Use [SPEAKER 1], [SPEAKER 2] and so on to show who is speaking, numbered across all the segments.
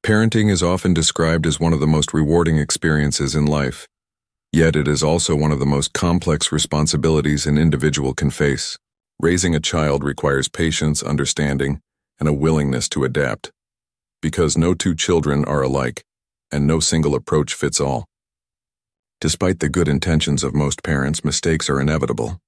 [SPEAKER 1] Parenting is often described as one of the most rewarding experiences in life, yet it is also one of the most complex responsibilities an individual can face. Raising a child requires patience, understanding, and a willingness to adapt, because no two children are alike, and no single approach fits all. Despite the good intentions of most parents, mistakes are inevitable.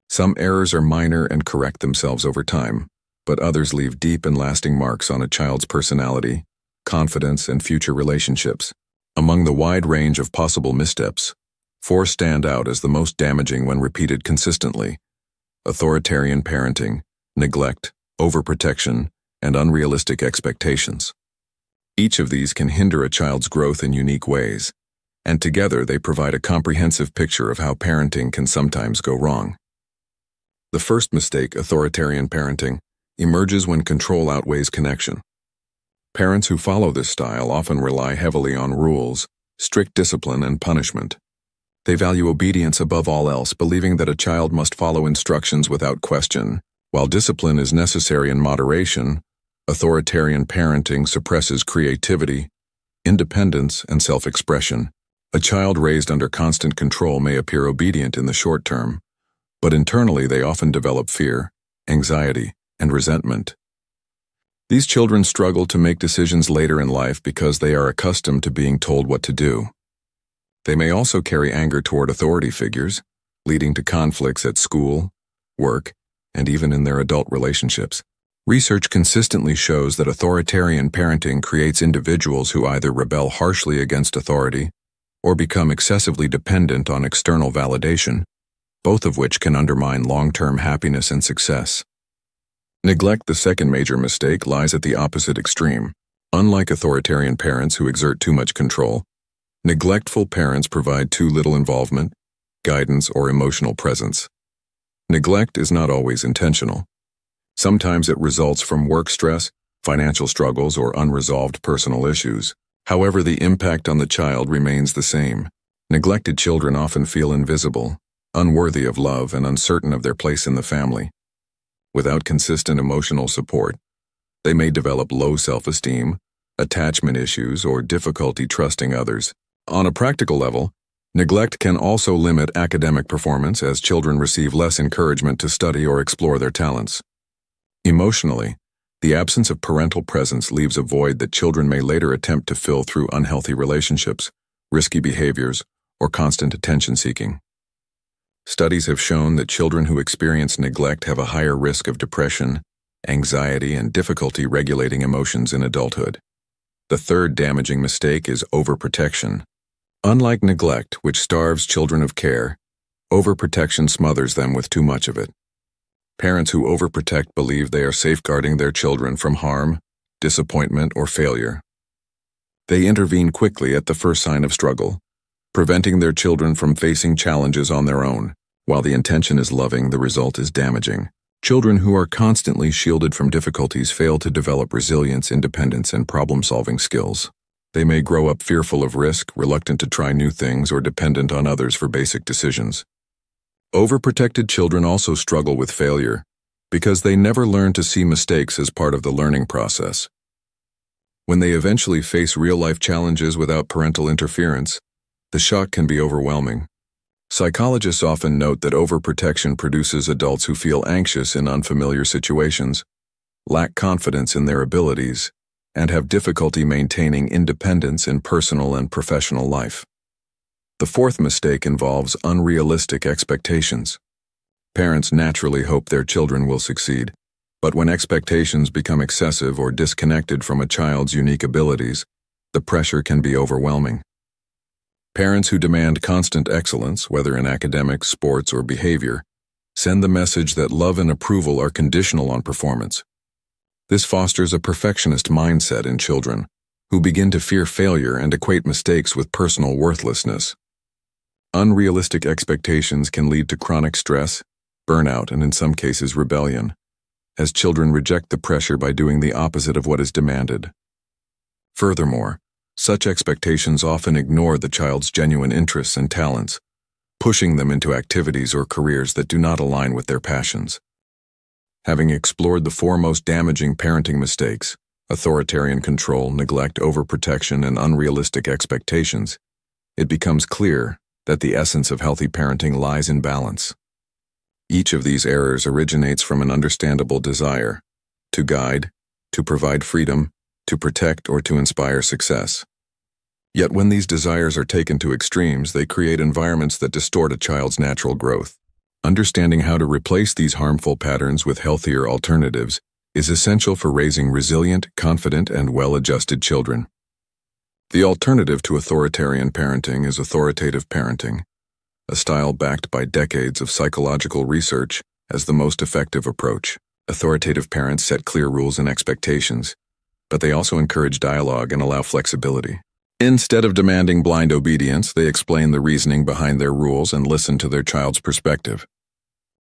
[SPEAKER 1] Some errors are minor and correct themselves over time, but others leave deep and lasting marks on a child's personality, confidence, and future relationships. Among the wide range of possible missteps, 4 stand out as the most damaging when repeated consistently: authoritarian parenting, neglect, overprotection, and unrealistic expectations. Each of these can hinder a child's growth in unique ways, and together they provide a comprehensive picture of how parenting can sometimes go wrong. The first mistake, authoritarian parenting, emerges when control outweighs connection. Parents who follow this style often rely heavily on rules, strict discipline, and punishment. They value obedience above all else, believing that a child must follow instructions without question. While discipline is necessary in moderation, authoritarian parenting suppresses creativity, independence, and self-expression. A child raised under constant control may appear obedient in the short term, but internally they often develop fear, anxiety, and resentment. These children struggle to make decisions later in life because they are accustomed to being told what to do. They may also carry anger toward authority figures, leading to conflicts at school, work, and even in their adult relationships. Research consistently shows that authoritarian parenting creates individuals who either rebel harshly against authority or become excessively dependent on external validation, both of which can undermine long-term happiness and success. Neglect, the second major mistake, lies at the opposite extreme. Unlike authoritarian parents who exert too much control, neglectful parents provide too little involvement, guidance, or emotional presence. Neglect is not always intentional. Sometimes it results from work stress, financial struggles, or unresolved personal issues. However, the impact on the child remains the same. Neglected children often feel invisible, unworthy of love, and uncertain of their place in the family. Without consistent emotional support, they may develop low self-esteem, attachment issues, or difficulty trusting others. On a practical level, neglect can also limit academic performance as children receive less encouragement to study or explore their talents. Emotionally, the absence of parental presence leaves a void that children may later attempt to fill through unhealthy relationships, risky behaviors, or constant attention-seeking. Studies have shown that children who experience neglect have a higher risk of depression, anxiety, and difficulty regulating emotions in adulthood. The third damaging mistake is overprotection. Unlike neglect, which starves children of care, overprotection smothers them with too much of it. Parents who overprotect believe they are safeguarding their children from harm, disappointment, or failure. They intervene quickly at the first sign of struggle, preventing their children from facing challenges on their own. While the intention is loving, the result is damaging. Children who are constantly shielded from difficulties fail to develop resilience, independence, and problem-solving skills. They may grow up fearful of risk, reluctant to try new things, or dependent on others for basic decisions. Overprotected children also struggle with failure because they never learn to see mistakes as part of the learning process. When they eventually face real-life challenges without parental interference, the shock can be overwhelming. Psychologists often note that overprotection produces adults who feel anxious in unfamiliar situations, lack confidence in their abilities, and have difficulty maintaining independence in personal and professional life. The fourth mistake involves unrealistic expectations. Parents naturally hope their children will succeed, but when expectations become excessive or disconnected from a child's unique abilities, the pressure can be overwhelming. Parents who demand constant excellence, whether in academics, sports, or behavior, send the message that love and approval are conditional on performance. This fosters a perfectionist mindset in children, who begin to fear failure and equate mistakes with personal worthlessness. Unrealistic expectations can lead to chronic stress, burnout, and in some cases rebellion, as children reject the pressure by doing the opposite of what is demanded. Furthermore, such expectations often ignore the child's genuine interests and talents, pushing them into activities or careers that do not align with their passions. Having explored the 4 most damaging parenting mistakes, authoritarian control, neglect, overprotection, and unrealistic expectations, it becomes clear that the essence of healthy parenting lies in balance. Each of these errors originates from an understandable desire to guide, to provide freedom, to protect, or to inspire success. Yet when these desires are taken to extremes, they create environments that distort a child's natural growth. Understanding how to replace these harmful patterns with healthier alternatives is essential for raising resilient, confident, and well-adjusted children. The alternative to authoritarian parenting is authoritative parenting, a style backed by decades of psychological research as the most effective approach. Authoritative parents set clear rules and expectations, but they also encourage dialogue and allow flexibility. Instead of demanding blind obedience, they explain the reasoning behind their rules and listen to their child's perspective.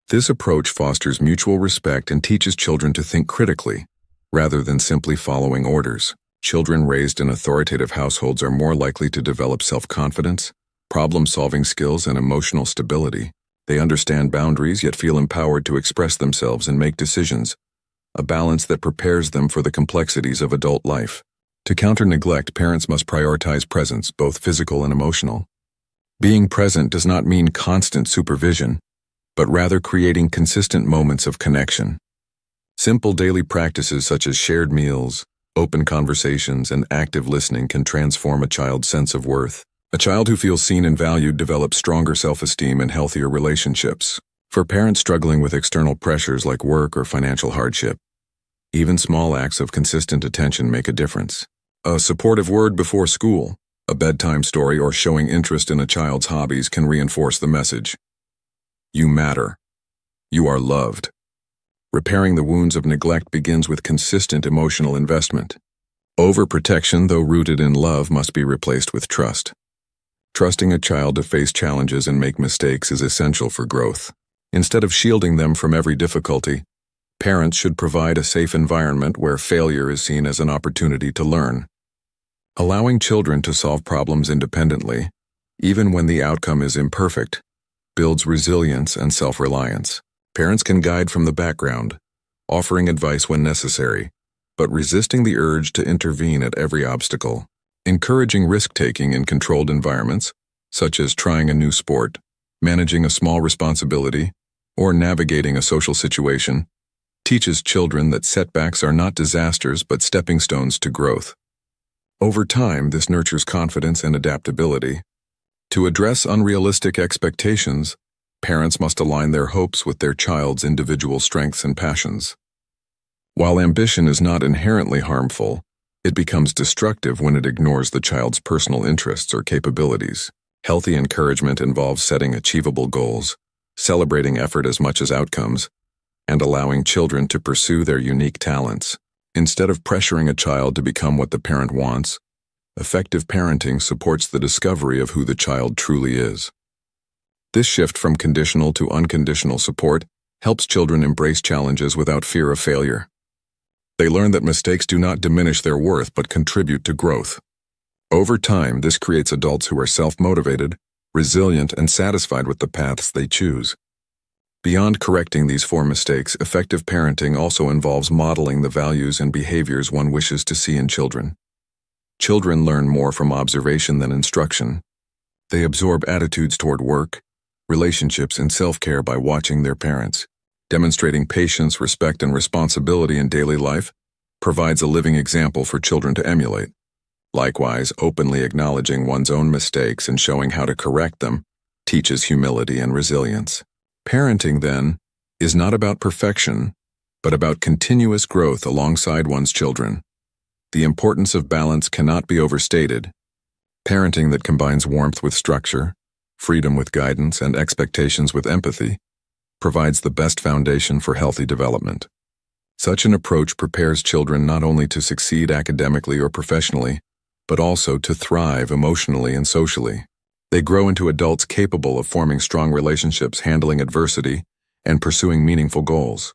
[SPEAKER 1] This approach fosters mutual respect and teaches children to think critically, rather than simply following orders. Children raised in authoritative households are more likely to develop self-confidence, problem-solving skills, and emotional stability. They understand boundaries yet feel empowered to express themselves and make decisions, a balance that prepares them for the complexities of adult life. To counter neglect, parents must prioritize presence, both physical and emotional. Being present does not mean constant supervision, but rather creating consistent moments of connection. Simple daily practices such as shared meals, open conversations, and active listening can transform a child's sense of worth. A child who feels seen and valued develops stronger self-esteem and healthier relationships. For parents struggling with external pressures like work or financial hardship, even small acts of consistent attention make a difference. A supportive word before school, a bedtime story, or showing interest in a child's hobbies can reinforce the message. You matter. You are loved. Repairing the wounds of neglect begins with consistent emotional investment. Overprotection, though rooted in love, must be replaced with trust. Trusting a child to face challenges and make mistakes is essential for growth. Instead of shielding them from every difficulty, parents should provide a safe environment where failure is seen as an opportunity to learn. Allowing children to solve problems independently, even when the outcome is imperfect, builds resilience and self-reliance. Parents can guide from the background, offering advice when necessary, but resisting the urge to intervene at every obstacle. Encouraging risk-taking in controlled environments, such as trying a new sport, managing a small responsibility, or navigating a social situation, teaches children that setbacks are not disasters but stepping stones to growth. Over time, this nurtures confidence and adaptability. To address unrealistic expectations, parents must align their hopes with their child's individual strengths and passions. While ambition is not inherently harmful, it becomes destructive when it ignores the child's personal interests or capabilities. Healthy encouragement involves setting achievable goals, celebrating effort as much as outcomes, and allowing children to pursue their unique talents. Instead of pressuring a child to become what the parent wants, effective parenting supports the discovery of who the child truly is. This shift from conditional to unconditional support helps children embrace challenges without fear of failure. They learn that mistakes do not diminish their worth but contribute to growth. Over time, this creates adults who are self-motivated, resilient, and satisfied with the paths they choose. Beyond correcting these 4 mistakes, effective parenting also involves modeling the values and behaviors one wishes to see in children. Children learn more from observation than instruction. They absorb attitudes toward work, relationships, and self-care by watching their parents. Demonstrating patience, respect, and responsibility in daily life provides a living example for children to emulate. Likewise, openly acknowledging one's own mistakes and showing how to correct them teaches humility and resilience. Parenting, then, is not about perfection, but about continuous growth alongside one's children. The importance of balance cannot be overstated. Parenting that combines warmth with structure, freedom with guidance, and expectations with empathy provides the best foundation for healthy development. Such an approach prepares children not only to succeed academically or professionally, but also to thrive emotionally and socially. They grow into adults capable of forming strong relationships, handling adversity, and pursuing meaningful goals.